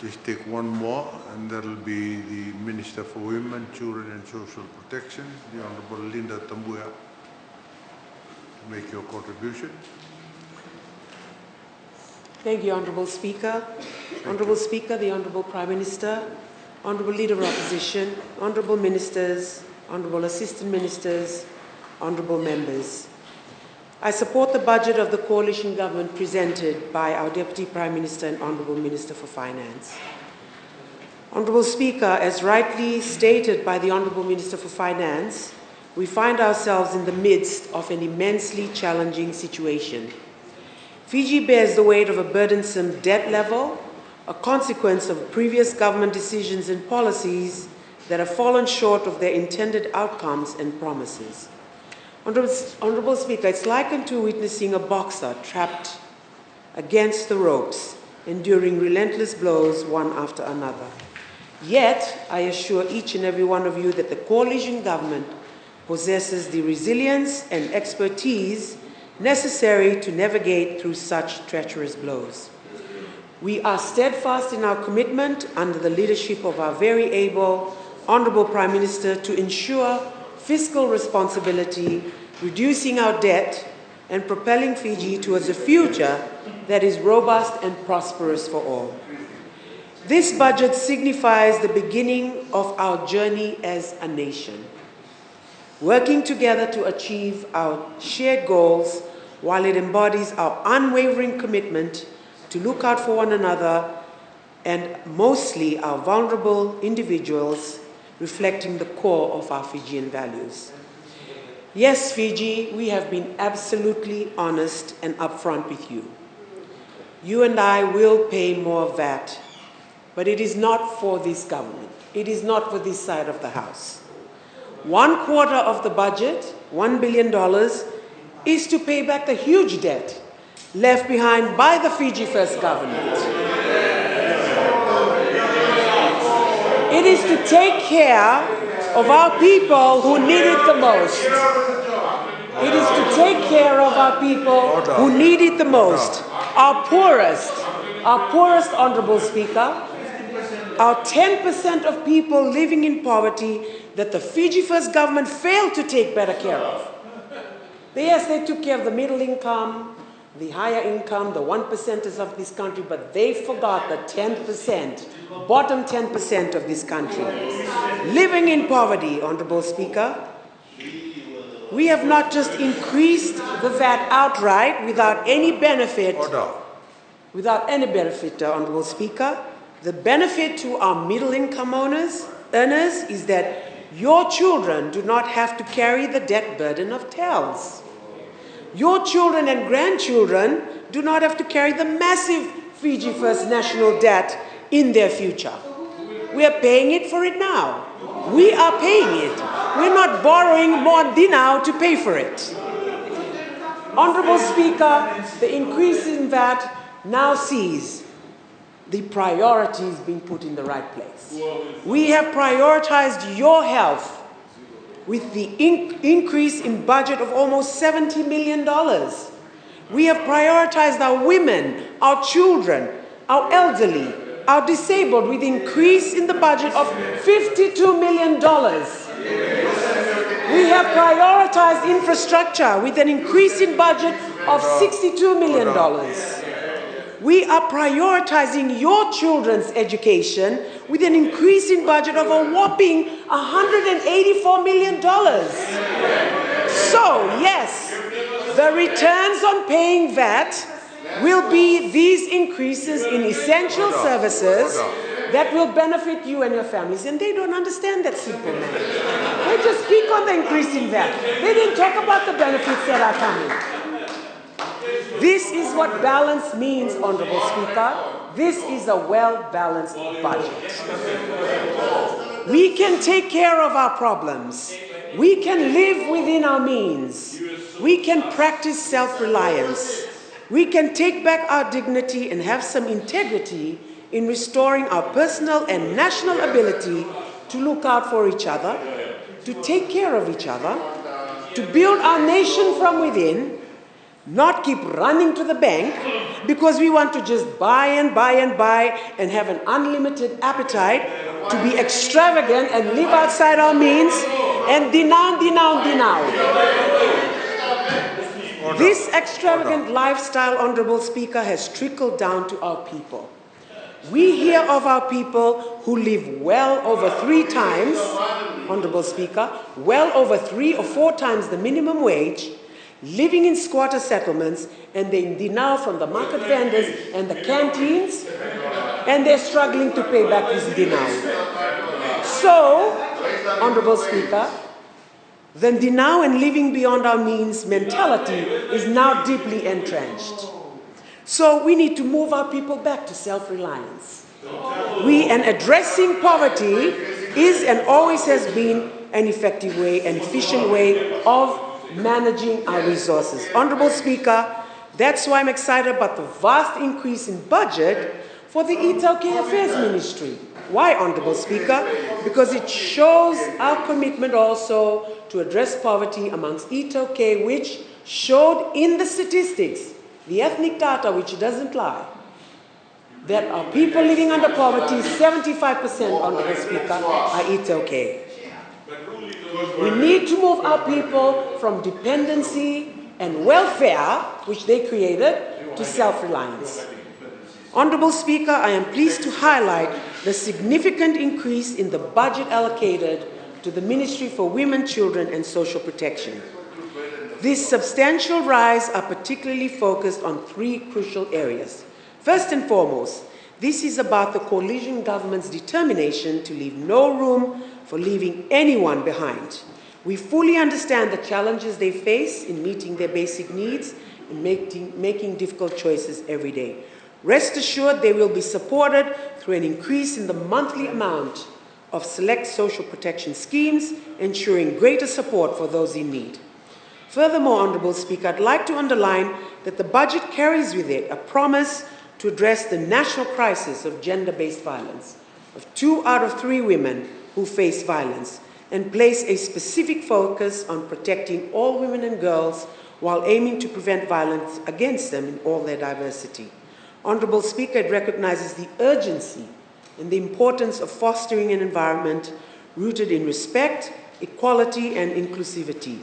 just take one more, and that will be the Minister for Women, Children and Social Protection, the Honorable Lynda Tabuya, to make your contribution. Thank you, Honourable Speaker. Honourable Speaker, the Honourable Prime Minister, Honourable Leader of Opposition, Honourable Ministers, Honourable Assistant Ministers, Honourable Members. I support the budget of the coalition government presented by our Deputy Prime Minister and Honourable Minister for Finance. Honourable Speaker, as rightly stated by the Honourable Minister for Finance, we find ourselves in the midst of an immensely challenging situation. Fiji bears the weight of a burdensome debt level, a consequence of previous government decisions and policies that have fallen short of their intended outcomes and promises. Honourable Speaker, it's likened to witnessing a boxer trapped against the ropes, enduring relentless blows one after another. Yet, I assure each and every one of you that the coalition government possesses the resilience and expertise necessary to navigate through such treacherous blows. We are steadfast in our commitment under the leadership of our very able Honourable Prime Minister to ensure fiscal responsibility, reducing our debt, and propelling Fiji towards a future that is robust and prosperous for all. This budget signifies the beginning of our journey as a nation, working together to achieve our shared goals while it embodies our unwavering commitment to look out for one another and mostly our vulnerable individuals, reflecting the core of our Fijian values. Yes, Fiji, we have been absolutely honest and upfront with you. You and I will pay more VAT, but it is not for this government. It is not for this side of the house. 1/4 of the budget, $1 billion, is to pay back the huge debt left behind by the Fiji First government. It is to take care of our people who need it the most. It is to take care of our people who need it the most. Our poorest, Honourable Speaker, our 10% of people living in poverty that the Fiji First government failed to take better care of. Yes, they took care of the middle income, the higher income, the 1%ers of this country, but they forgot the 10%, bottom 10% of this country. Living in poverty, Honourable Speaker, we have not just increased the VAT outright without any benefit, Honourable Speaker. The benefit to our middle income earners is that your children do not have to carry the debt burden of TELS. Your children and grandchildren do not have to carry the massive Fiji First national debt in their future. We are paying it for it now. We are paying it. We're not borrowing more now to pay for it. Honourable Speaker, the increase in VAT now sees the priorities being put in the right place. We have prioritized your health with the increase in budget of almost $70 million. We have prioritized our women, our children, our elderly, our disabled with increase in the budget of $52 million. We have prioritized infrastructure with an increase in budget of $62 million. We are prioritizing your children's education with an increase in budget of a whopping $184 million. So, yes, the returns on paying VAT will be these increases in essential services that will benefit you and your families. And they don't understand that simple matter. They just speak on the increase in VAT. They didn't talk about the benefits that are coming. This is what balance means, Honourable Speaker. This is a well-balanced budget. We can take care of our problems. We can live within our means. We can practice self-reliance. We can take back our dignity and have some integrity in restoring our personal and national ability to look out for each other, to take care of each other, to build our nation from within, not keep running to the bank because we want to just buy and buy and buy and have an unlimited appetite to be extravagant and live outside our means and denounce. This extravagant lifestyle, Honorable Speaker, has trickled down to our people. We hear of our people who live well over 3 times, Honorable Speaker, well over 3 or 4 times the minimum wage, living in squatter settlements, and they denounce from the market vendors and the canteens, and they're struggling to pay back this denounce. So, Honorable Speaker, the denounce and living beyond our means mentality is now deeply entrenched. So we need to move our people back to self-reliance. And addressing poverty is and always has been an effective way, an efficient way of managing our resources. Honorable Speaker, that's why I'm excited about the vast increase in budget for the Itoke Affairs Ministry. Why, Honorable Speaker? Because it shows our commitment also to address poverty amongst Itoke, which showed in the statistics, the ethnic data which doesn't lie, that our people living under poverty, 75%, Honorable Speaker, are Itoke. We need to move our people from dependency and welfare, which they created, to self-reliance. Honorable Speaker, I am pleased to highlight the significant increase in the budget allocated to the Ministry for Women, Children and Social Protection. This substantial rise are particularly focused on 3 crucial areas. First and foremost, this is about the coalition government's determination to leave no room for leaving anyone behind. We fully understand the challenges they face in meeting their basic needs and making difficult choices every day. Rest assured they will be supported through an increase in the monthly amount of select social protection schemes, ensuring greater support for those in need. Furthermore, Honorable Speaker, I'd like to underline that the budget carries with it a promise to address the national crisis of gender-based violence, of 2 out of 3 women who face violence, and place a specific focus on protecting all women and girls while aiming to prevent violence against them in all their diversity. Honorable Speaker, it recognizes the urgency and the importance of fostering an environment rooted in respect, equality, and inclusivity.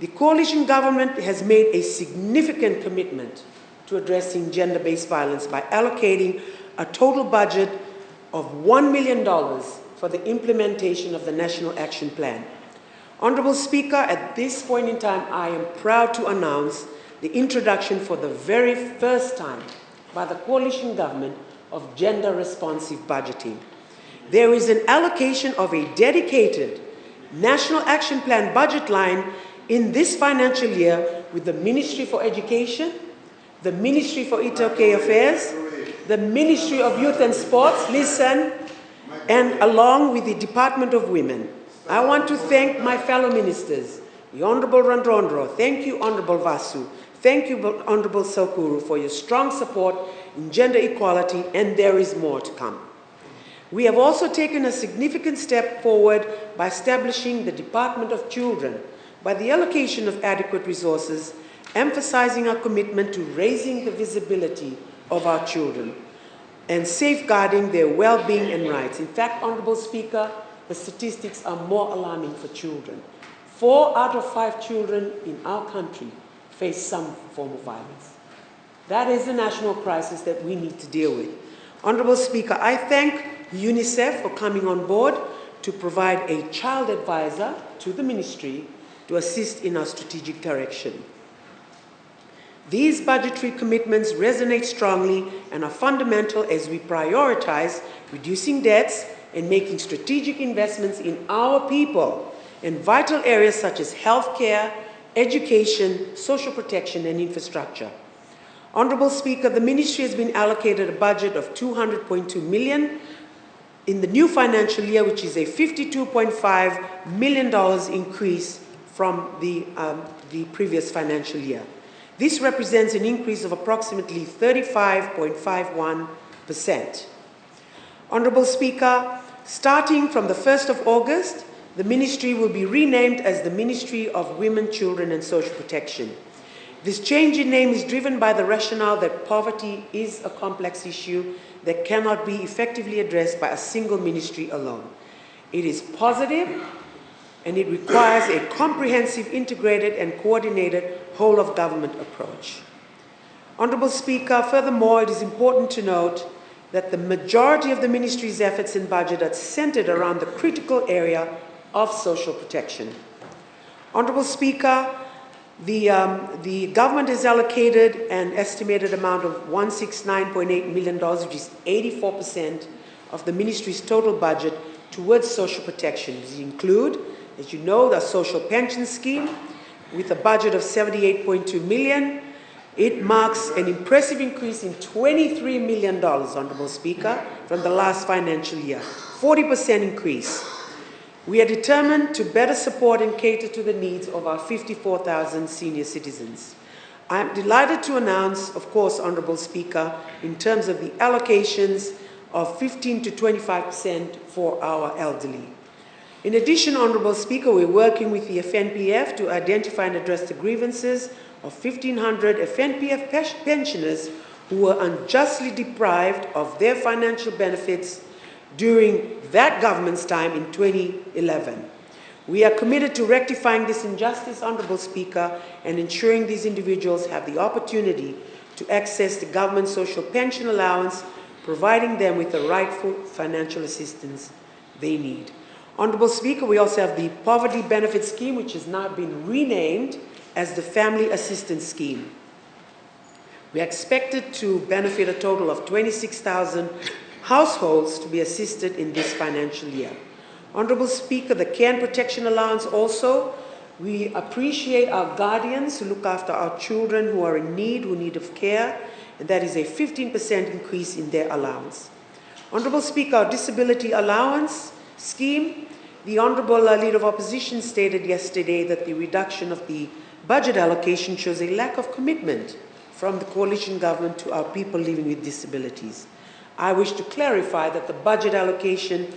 The coalition government has made a significant commitment to addressing gender-based violence by allocating a total budget of $1 million for the implementation of the National Action Plan. Honorable Speaker, at this point in time, I am proud to announce the introduction for the very first time by the coalition government of gender-responsive budgeting. There is an allocation of a dedicated National Action Plan budget line in this financial year with the Ministry for Education, the Ministry for Itoke Affairs, the Ministry of Youth and Sports, and along with the Department of Women. I want to thank my fellow ministers, the Honorable Randrondro, thank you, Honorable Vasu, thank you, Honorable Sokuru, for your strong support in gender equality, and there is more to come. We have also taken a significant step forward by establishing the Department of Children by the allocation of adequate resources, emphasizing our commitment to raising the visibility of our children and safeguarding their well-being and rights. In fact, Honorable Speaker, the statistics are more alarming for children. 4 out of 5 children in our country face some form of violence. That is a national crisis that we need to deal with. Honorable Speaker, I thank UNICEF for coming on board to provide a child advisor to the ministry to assist in our strategic direction. These budgetary commitments resonate strongly and are fundamental as we prioritize reducing debts and making strategic investments in our people in vital areas such as healthcare, education, social protection, and infrastructure. Honorable Speaker, the ministry has been allocated a budget of $200.2 million in the new financial year, which is a $52.5 million increase from the previous financial year. This represents an increase of approximately 35.51%. Honorable Speaker, starting from the 1st of August, the ministry will be renamed as the Ministry of Women, Children and Social Protection. This change in name is driven by the rationale that poverty is a complex issue that cannot be effectively addressed by a single ministry alone. It is positive, and it requires a comprehensive, integrated, and coordinated whole-of-government approach. Honourable Speaker, furthermore, it is important to note that the majority of the ministry's efforts and budget are centred around the critical area of social protection. Honourable Speaker, the government has allocated an estimated amount of $169.8 million, which is 84% of the ministry's total budget, towards social protection. These include, as you know, the social pension scheme with a budget of $78.2 million. It marks an impressive increase in $23 million, Honourable Speaker, from the last financial year, 40% increase. We are determined to better support and cater to the needs of our 54,000 senior citizens. I am delighted to announce, of course, Honourable Speaker, in terms of the allocations of 15 to 25% for our elderly. In addition, Honourable Speaker, we're working with the FNPF to identify and address the grievances of 1,500 FNPF pensioners who were unjustly deprived of their financial benefits during that government's time in 2011. We are committed to rectifying this injustice, Honourable Speaker, and ensuring these individuals have the opportunity to access the government social pension allowance, providing them with the rightful financial assistance they need. Honourable Speaker, we also have the Poverty Benefit Scheme, which has now been renamed as the Family Assistance Scheme. We are expected to benefit a total of 26,000 households to be assisted in this financial year. Honourable Speaker, the Care and Protection Allowance also, we appreciate our guardians who look after our children who are in need, who need of care, and that is a 15% increase in their allowance. Honourable Speaker, our Disability Allowance Scheme, the Honourable Leader of Opposition stated yesterday that the reduction of the budget allocation shows a lack of commitment from the coalition government to our people living with disabilities. I wish to clarify that the budget allocation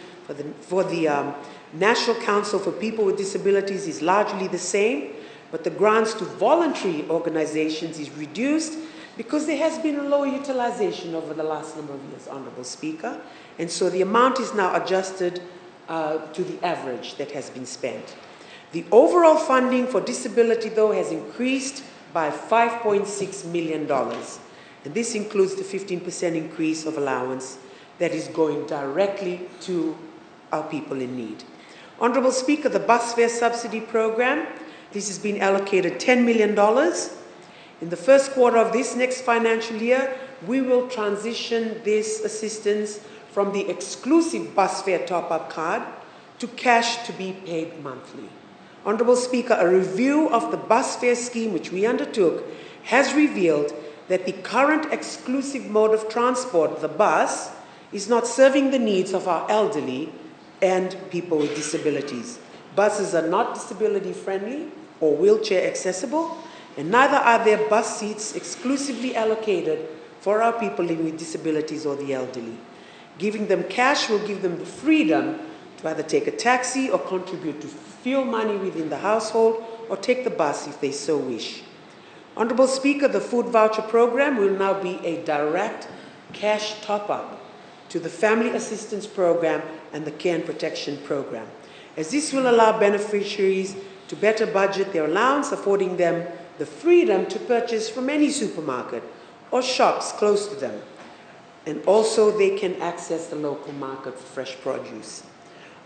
for the National Council for People with Disabilities is largely the same, but the grants to voluntary organizations is reduced because there has been a low utilization over the last number of years, Honourable Speaker, and so the amount is now adjusted to the average that has been spent. The overall funding for disability, though, has increased by $5.6 million. And this includes the 15% increase of allowance that is going directly to our people in need. Honourable Speaker, the bus fare subsidy program, this has been allocated $10 million. In the first quarter of this next financial year, we will transition this assistance from the exclusive bus fare top-up card to cash to be paid monthly. Honourable Speaker, a review of the bus fare scheme which we undertook has revealed that the current exclusive mode of transport, the bus, is not serving the needs of our elderly and people with disabilities. Buses are not disability friendly or wheelchair accessible, and neither are there bus seats exclusively allocated for our people living with disabilities or the elderly. Giving them cash will give them the freedom to either take a taxi or contribute to fuel money within the household or take the bus if they so wish. Honourable Speaker, the food voucher program will now be a direct cash top-up to the Family Assistance Program and the Care and Protection Program, as this will allow beneficiaries to better budget their allowance, affording them the freedom to purchase from any supermarket or shops close to them. And also they can access the local market for fresh produce.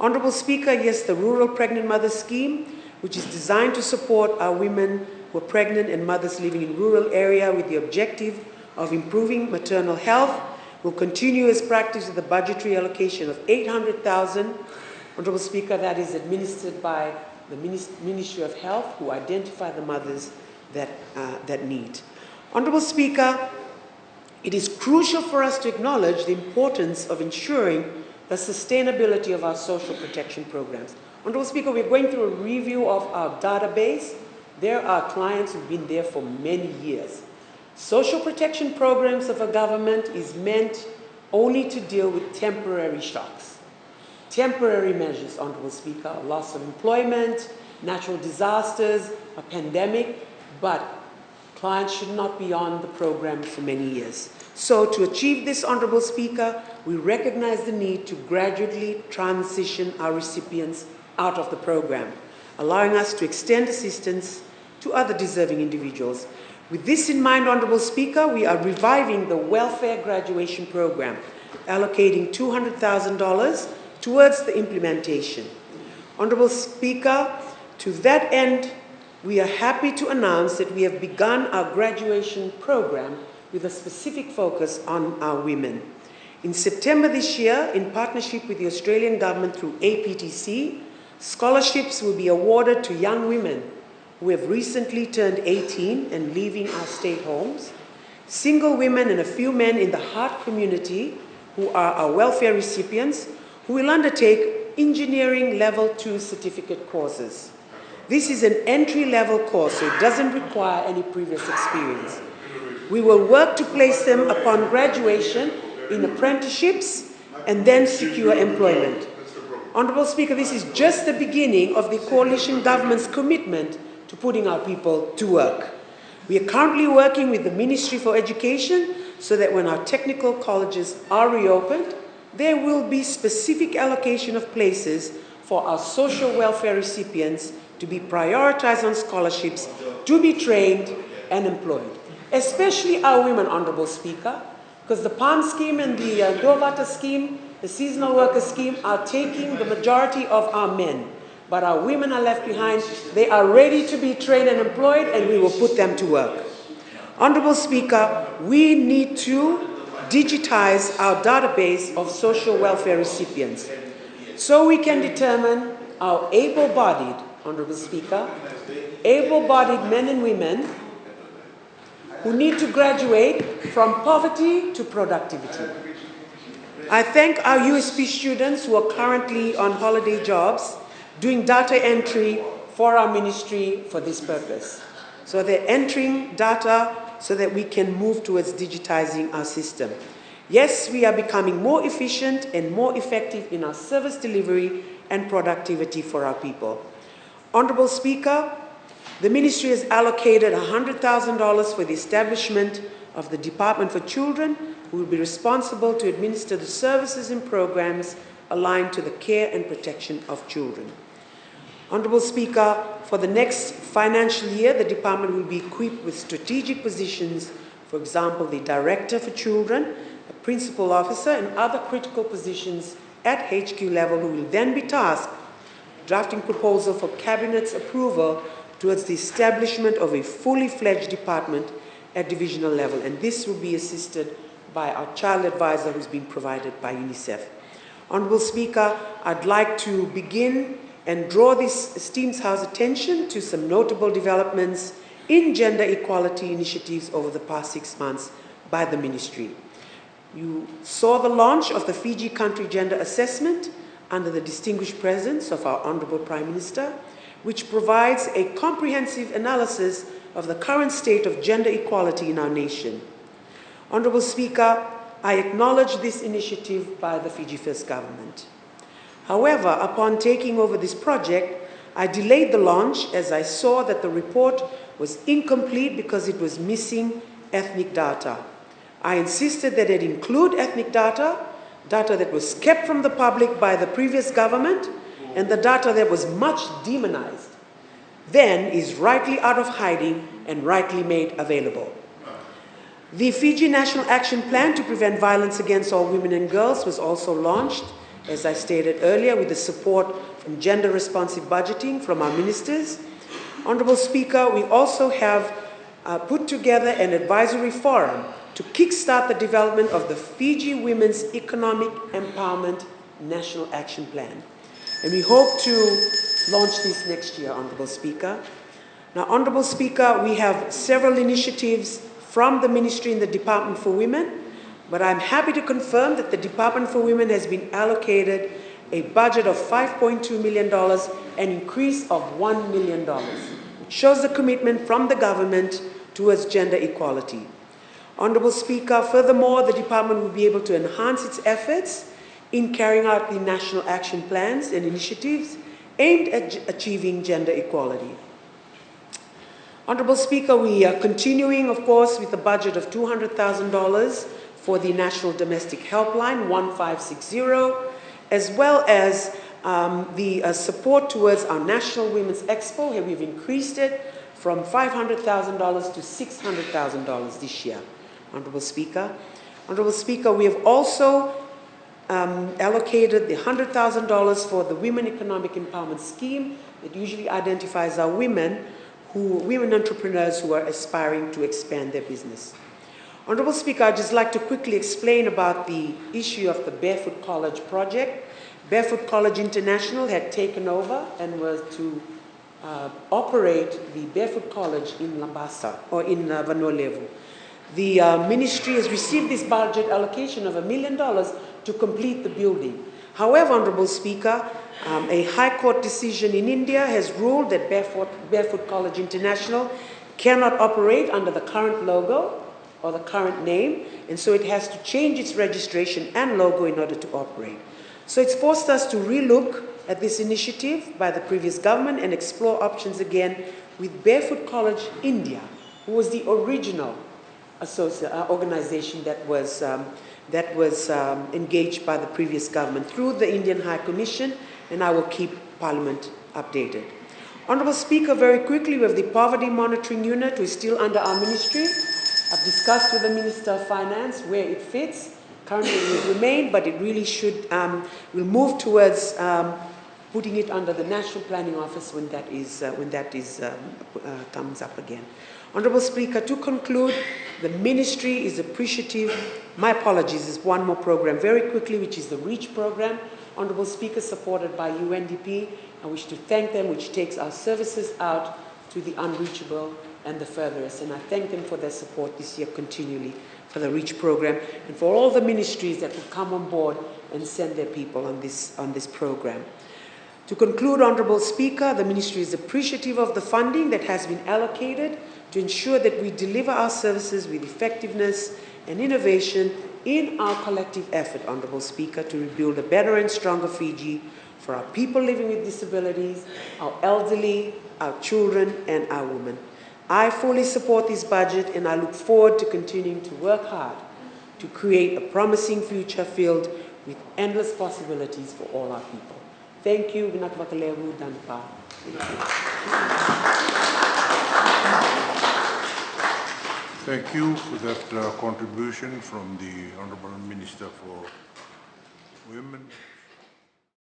Honourable Speaker, yes, the Rural Pregnant Mother Scheme, which is designed to support our women who are pregnant and mothers living in rural area with the objective of improving maternal health, will continue as practice with a budgetary allocation of $800,000. Honourable Speaker, that is administered by the Ministry of Health, who identify the mothers that need. Honourable Speaker, it is crucial for us to acknowledge the importance of ensuring the sustainability of our social protection programs. Honourable Speaker, we're going through a review of our database. There are clients who've been there for many years. Social protection programs of a government is meant only to deal with temporary shocks. Temporary measures, Honourable Speaker, a loss of employment, natural disasters, a pandemic, but Clients should not be on the program for many years. So to achieve this, Honourable Speaker, we recognize the need to gradually transition our recipients out of the program, allowing us to extend assistance to other deserving individuals. With this in mind, Honourable Speaker, we are reviving the Welfare Graduation Program, allocating $200,000 towards the implementation. Honourable Speaker, to that end, we are happy to announce that we have begun our graduation program with a specific focus on our women. In September this year, in partnership with the Australian government through APTC, scholarships will be awarded to young women who have recently turned 18 and leaving our state homes, single women and a few men in the Heart community who are our welfare recipients who will undertake engineering level 2 certificate courses. This is an entry-level course, so it doesn't require any previous experience. We will work to place them upon graduation in apprenticeships and then secure employment. Honourable Speaker, this is just the beginning of the coalition government's commitment to putting our people to work. We are currently working with the Ministry for Education so that when our technical colleges are reopened, there will be specific allocation of places for our social welfare recipients to be prioritized on scholarships, to be trained and employed. Especially our women, Honourable Speaker, because the PALM scheme and the Dorvata scheme, the seasonal worker scheme, are taking the majority of our men. But our women are left behind. They are ready to be trained and employed, and we will put them to work. Honourable Speaker, we need to digitize our database of social welfare recipients so we can determine our able-bodied, Honourable Speaker, able-bodied men and women who need to graduate from poverty to productivity. I thank our USP students who are currently on holiday jobs doing data entry for our ministry for this purpose. So they're entering data so that we can move towards digitizing our system. Yes, we are becoming more efficient and more effective in our service delivery and productivity for our people. Honourable Speaker, the Ministry has allocated $100,000 for the establishment of the Department for Children, who will be responsible to administer the services and programs aligned to the care and protection of children. Honourable Speaker, for the next financial year, the department will be equipped with strategic positions, for example, the Director for Children, a Principal Officer, and other critical positions at HQ level who will then be tasked with drafting proposal for Cabinet's approval towards the establishment of a fully fledged department at divisional level. And this will be assisted by our child advisor who's been provided by UNICEF. Honourable Speaker, I'd like to begin and draw this esteemed House attention to some notable developments in gender equality initiatives over the past 6 months by the Ministry. You saw the launch of the Fiji Country Gender Assessment under the distinguished presence of our Honourable Prime Minister, which provides a comprehensive analysis of the current state of gender equality in our nation. Honourable Speaker, I acknowledge this initiative by the Fiji First Government. However, upon taking over this project, I delayed the launch as I saw that the report was incomplete because it was missing ethnic data. I insisted that it include ethnic data, data that was kept from the public by the previous government, and the data that was much demonized, then is rightly out of hiding and rightly made available. The Fiji National Action Plan to prevent violence against all women and girls was also launched, as I stated earlier, with the support from gender-responsive budgeting from our ministers. Honourable Speaker, we also have put together an advisory forum to kickstart the development of the Fiji Women's Economic Empowerment National Action Plan. And we hope to launch this next year, Honourable Speaker. Now, Honourable Speaker, we have several initiatives from the Ministry and the Department for Women, but I'm happy to confirm that the Department for Women has been allocated a budget of $5.2 million, an increase of $1 million, which shows the commitment from the government towards gender equality. Honourable Speaker, furthermore, the department will be able to enhance its efforts in carrying out the national action plans and initiatives aimed at achieving gender equality. Honourable Speaker, we are continuing, of course, with a budget of $200,000 for the National Domestic Helpline 1560, as well as the support towards our National Women's Expo. Here we've increased it from $500,000 to $600,000 this year, Honourable Speaker. Honourable Speaker, we have also allocated the $100,000 for the Women Economic Empowerment Scheme. It usually identifies our women entrepreneurs who are aspiring to expand their business. Honourable Speaker, I'd just like to quickly explain about the issue of the Barefoot College project. Barefoot College International had taken over and was to operate the Barefoot College in Lambasa, or in Vanolevu. The ministry has received this budget allocation of $1 million to complete the building. However, Honourable Speaker, a High Court decision in India has ruled that Barefoot College International cannot operate under the current logo or the current name, and so it has to change its registration and logo in order to operate. So it's forced us to relook at this initiative by the previous government and explore options again with Barefoot College India, who was the original organization that was engaged by the previous government through the Indian High Commission, and I will keep Parliament updated. Honourable Speaker, very quickly, we have the Poverty Monitoring Unit, who is still under our ministry. I've discussed with the Minister of Finance where it fits. Currently it will remain, but it really should, we'll move towards putting it under the National Planning Office when that comes up again. Honourable Speaker, to conclude, the ministry is appreciative. My apologies, there's one more program very quickly, which is the REACH program. Honourable Speaker, supported by UNDP. I wish to thank them, which takes our services out to the unreachable and the furthest. And I thank them for their support this year continually for the REACH program and for all the ministries that will come on board and send their people on this program. To conclude, Honourable Speaker, the ministry is appreciative of the funding that has been allocated to ensure that we deliver our services with effectiveness and innovation in our collective effort, Honourable Speaker, to rebuild a better and stronger Fiji for our people living with disabilities, our elderly, our children, and our women. I fully support this budget, and I look forward to continuing to work hard to create a promising future filled with endless possibilities for all our people. Thank you. Thank you for that contribution from the Honourable Minister for Women.